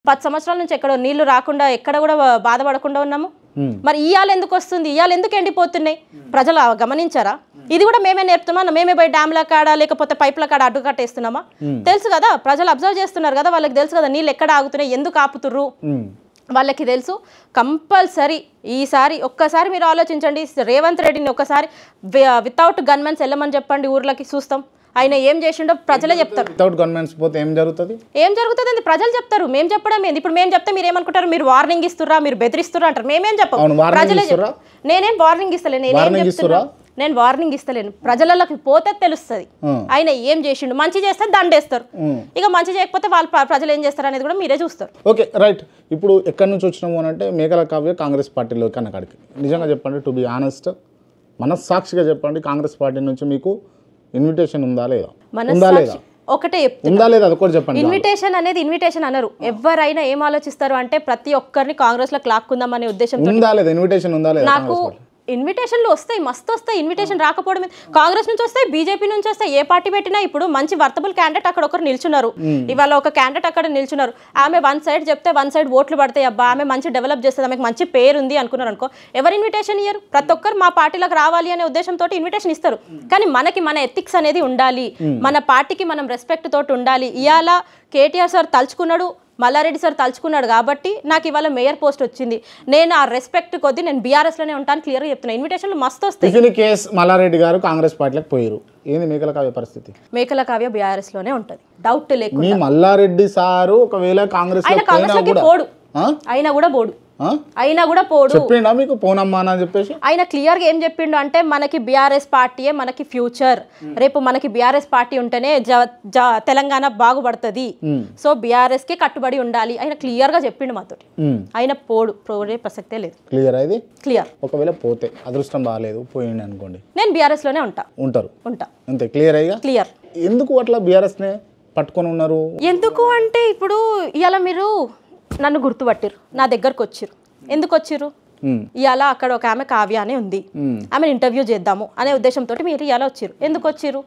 10 సంవత్సరాల నుంచి ఎక్కడో నీళ్లు రాకుండా ఎక్కడ కూడా బాధపడకుండా ఉన్నాము. మరి ఇయాల ఎందుకు వస్తుంది, ఇయాల ఎందుకు ఎండిపోతున్నాయి ప్రజలు గమనించారా? ఇది కూడా మేమే నేర్పుతున్నామా? మేమే పోయి డ్యామ్ల కాడ లేకపోతే పైప్ల కాడ అడ్డు కట్టేస్తున్నామా? తెలుసు కదా, ప్రజలు అబ్జర్వ్ చేస్తున్నారు కదా, వాళ్ళకి తెలుసు కదా నీళ్ళు ఎక్కడ ఆగుతున్నాయి, ఎందుకు ఆపుతుర్రు వాళ్ళకి తెలుసు. కంపల్సరీ ఈసారి ఒక్కసారి మీరు ఆలోచించండి, రేవంత్ రెడ్డిని ఒక్కసారి వితౌట్ గన్మెన్స్ వెళ్ళమని చెప్పండి ఊర్లకి, చూస్తాం ఆయన ఏం చేసిండో ప్రజలే చెప్తారు. వితౌట్ గన్మెన్స్ పోతే ఏం జరుగుతుంది అని ప్రజలు చెప్తారు. మేము చెప్పడం ఏంది? ఇప్పుడు మేము చెప్తే మీరు ఏమనుకుంటారు, మీరు వార్నింగ్ ఇస్తుర్రా, మీరు బెదిరిస్తుర్రా అంటారు. మేమేం చెప్పాం, ప్రజలే చెప్తారు. నేనేం వార్నింగ్ ఇస్తలేను, నేను వార్నింగ్ ఇస్తలేను. ప్రజలకి పోతే తెలుస్తుంది ఆయన ఏం చేసిండు. మంచి చేస్తే దండేస్తారు, ఇక మంచి చేయకపోతే వాళ్ళు ప్రజలు ఏం చేస్తారు అనేది కూడా మీరే చూస్తారు. Okay right. ఇప్పుడు ఎక్కడి నుంచి వచ్చినాము అని అంటే మేకల కావ్య కాంగ్రెస్ పార్టీలో కన్నకాడికి నిజంగా చెప్పండి, టు బి ఆనెస్ట్ మనస్సాక్షిగా చెప్పండి, కాంగ్రెస్ పార్టీ నుంచి మీకు ఇన్విటేషన్ ఉందా లేదా? ఒకటే ఉందా లేదా అది కూడా చెప్పండి. ఇన్విటేషన్ అనేది ఇన్విటేషన్ అన్నారు. ఎవరైనా ఏం ఆలోచిస్తారు అంటే ప్రతి ఒక్కరిని కాంగ్రెస్ లో లాక్కుందాం అనే ఉద్దేశం ఉందా లేదా? ఇన్విటేషన్ ఉందా లేదా? నాకు ఇన్విటేషన్లు వస్తాయి, మస్తు వస్తాయి. ఇన్విటేషన్ రాకపోవడం కాంగ్రెస్ నుంచి వస్తాయి, బీజేపీ నుంచి వస్తాయి, ఏ పార్టీ పెట్టినా. ఇప్పుడు మంచి వర్తబుల్ క్యాండిడేట్ అక్కడ ఒకరు నిల్చున్నారు, ఇవాళ ఒక క్యాండిడేట్ అక్కడ నిల్చున్నారు. ఆమె వన్ సైడ్ చెప్తే వన్ సైడ్ ఓట్లు పడతాయి, అబ్బా ఆమె మంచి డెవలప్ చేస్తుంది, ఆమెకు మంచి పేరు ఉంది అనుకున్నారు అనుకో, ఎవరు ఇన్విటేషన్ ఇయ్యరు? ప్రతి ఒక్కరు మా పార్టీలకు రావాలి అనే ఉద్దేశంతో ఇన్విటేషన్ ఇస్తారు. కానీ మనకి మన ఎథిక్స్ అనేది ఉండాలి, మన పార్టీకి మనం రెస్పెక్ట్ తోటి ఉండాలి. ఇవాళ కేటీఆర్ సార్ తలుచుకున్నాడు, మల్లారెడ్డి సార్ తలుచుకున్నాడు కాబట్టి నాకు ఇవాళ మేయర్ పోస్ట్ వచ్చింది. నేను ఆ రెస్పెక్ట్ కొద్దీ నేను బీఆర్ఎస్ లోనే ఉంటాను, క్లియర్ గా చెప్తున్నా. ఇన్విటేషన్లు మస్తు వస్తాయి. కేసు మల్లారెడ్డి గారు కాంగ్రెస్ పార్టీలకు పోయారు, ఏంది మేకల కావ్య పరిస్థితి? మేకల కావ్య బీఆర్ఎస్ లోనే ఉంటది, డౌట్ లేకుండా. మల్లారెడ్డి సారు ఒకవేళ కాంగ్రెస్ అయినా కూడా పోడు, అయినా కూడా పోడు. చెప్పిండా మీకు పోనమ్మా అని చెప్పేసి? ఆయన క్లియర్ గా ఏం చెప్పిండు అంటే మనకి బీఆర్ఎస్ పార్టీయే మనకి ఫ్యూచర్, రేపు మనకి బీఆర్ఎస్ పార్టీ ఉంటేనే తెలంగాణ బాగుపడుతుంది, సో బీఆర్ఎస్ కి కట్టుబడి ఉండాలి ఆయన క్లియర్ గా చెప్పిండు మాతోటి. ఆయన పోడే ప్రసక్తే లేదు. క్లియర్ అది క్లియర్. ఒకవేళ పోతే అదృష్టం బాగాలేదు పోయింది అనుకోండి, నేను బీఆర్ఎస్ లోనే ఉంటా అంతే. క్లియర్ అయ్యా? క్లియర్. ఎందుకు అట్లా బీఆర్ఎస్ నే పట్టుకొని ఉన్నారు? ఎందుకు అంటే ఇప్పుడు ఇవాళ మీరు నన్ను గుర్తుపట్టిరు, నా దగ్గరకు వచ్చిర్రు. ఎందుకు వచ్చిర్రు? ఇవాళ అక్కడ ఒక ఆమె కావ్య అనే ఉంది, ఆమెను ఇంటర్వ్యూ చేద్దాము అనే ఉద్దేశంతో మీరు ఇవాళ వచ్చిర్రు. ఎందుకు వచ్చిర్రు?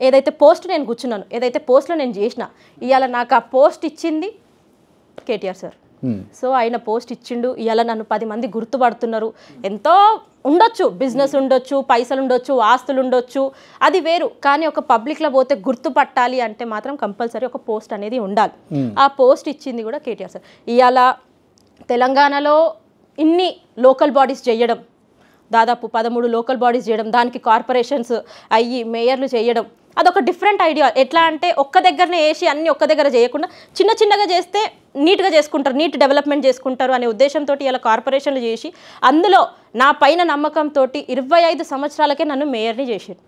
ఏదైతే పోస్ట్ నేను కూర్చున్నాను, ఏదైతే పోస్ట్లో నేను చేసిన, ఇవాళ నాకు ఆ పోస్ట్ ఇచ్చింది కేటీఆర్ సార్. సో ఆయన పోస్ట్ ఇచ్చిండు, ఇవాళ నన్ను 10 మంది గుర్తుపడుతున్నారు. ఎంతో ఉండొచ్చు, బిజినెస్ ఉండొచ్చు, పైసలు ఉండొచ్చు, ఆస్తులు ఉండొచ్చు, అది వేరు. కానీ ఒక పబ్లిక్లో పోతే గుర్తుపట్టాలి అంటే మాత్రం కంపల్సరీ ఒక పోస్ట్ అనేది ఉండాలి. ఆ పోస్ట్ ఇచ్చింది కూడా కేటీఆర్ సార్. ఇవాళ తెలంగాణలో ఇన్ని లోకల్ బాడీస్ చేయడం, దాదాపు 13 లోకల్ బాడీస్ చేయడం, దానికి కార్పొరేషన్స్ అయ్యి మేయర్లు చేయడం, అదొక డిఫరెంట్ ఐడియా. ఎట్లా అంటే ఒక్క దగ్గరనే వేసి అన్ని ఒక్క దగ్గర చేయకుండా చిన్న చిన్నగా చేస్తే నీట్గా చేసుకుంటారు, నీట్ డెవలప్మెంట్ చేసుకుంటారు అనే ఉద్దేశంతో ఇలా కార్పొరేషన్లు చేసి అందులో నా పైన నమ్మకంతో 25 సంవత్సరాలకే నన్ను మేయర్ని చేసారు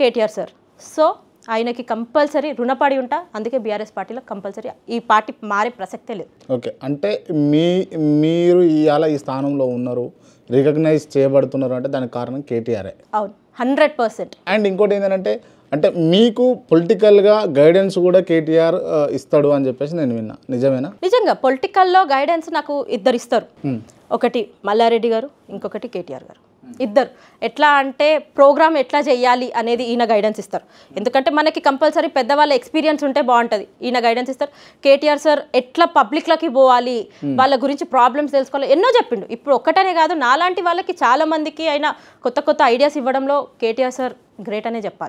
కేటీఆర్ సార్. సో ఆయనకి కంపల్సరీ రుణపడి ఉంటా, అందుకే బీఆర్ఎస్ పార్టీలో కంపల్సరీ ఈ పార్టీ మారే ప్రసక్తే లేదు. ఓకే, అంటే మీరు ఇవాళ ఈ స్థానంలో ఉన్నారు, రికగ్నైజ్ చేయబడుతున్నారు అంటే దానికి కారణం కేటీఆర్. అవును, 100%. అండ్ ఇంకోటి ఏంటంటే అంటే మీకు పొలిటికల్గా గైడెన్స్ కూడా కేటీఆర్ ఇస్తాడు అని చెప్పేసి నేను విన్నా, నిజమేనా? నిజంగా పొలిటికల్లో గైడెన్స్ నాకు ఇద్దరు ఇస్తారు, ఒకటి మల్లారెడ్డి గారు, ఇంకొకటి కేటీఆర్ గారు. ఇద్దరు ఎట్లా అంటే ప్రోగ్రామ్ ఎట్లా చేయాలి అనేది ఈయన గైడెన్స్ ఇస్తారు. ఎందుకంటే మనకి కంపల్సరీ పెద్దవాళ్ళ ఎక్స్పీరియన్స్ ఉంటే బాగుంటుంది, ఈయన గైడెన్స్ ఇస్తారు. కేటీఆర్ సార్ ఎట్లా పబ్లిక్లకి పోవాలి, వాళ్ళ గురించి ప్రాబ్లమ్స్ తెలుసుకోవాలి, ఎన్నో చెప్పిండు. ఇప్పుడు ఒక్కటనే కాదు, నాలాంటి వాళ్ళకి చాలా మందికి ఆయన కొత్త కొత్త ఐడియాస్ ఇవ్వడంలో కేటీఆర్ సార్ గ్రేట్ అనే చెప్పాలి.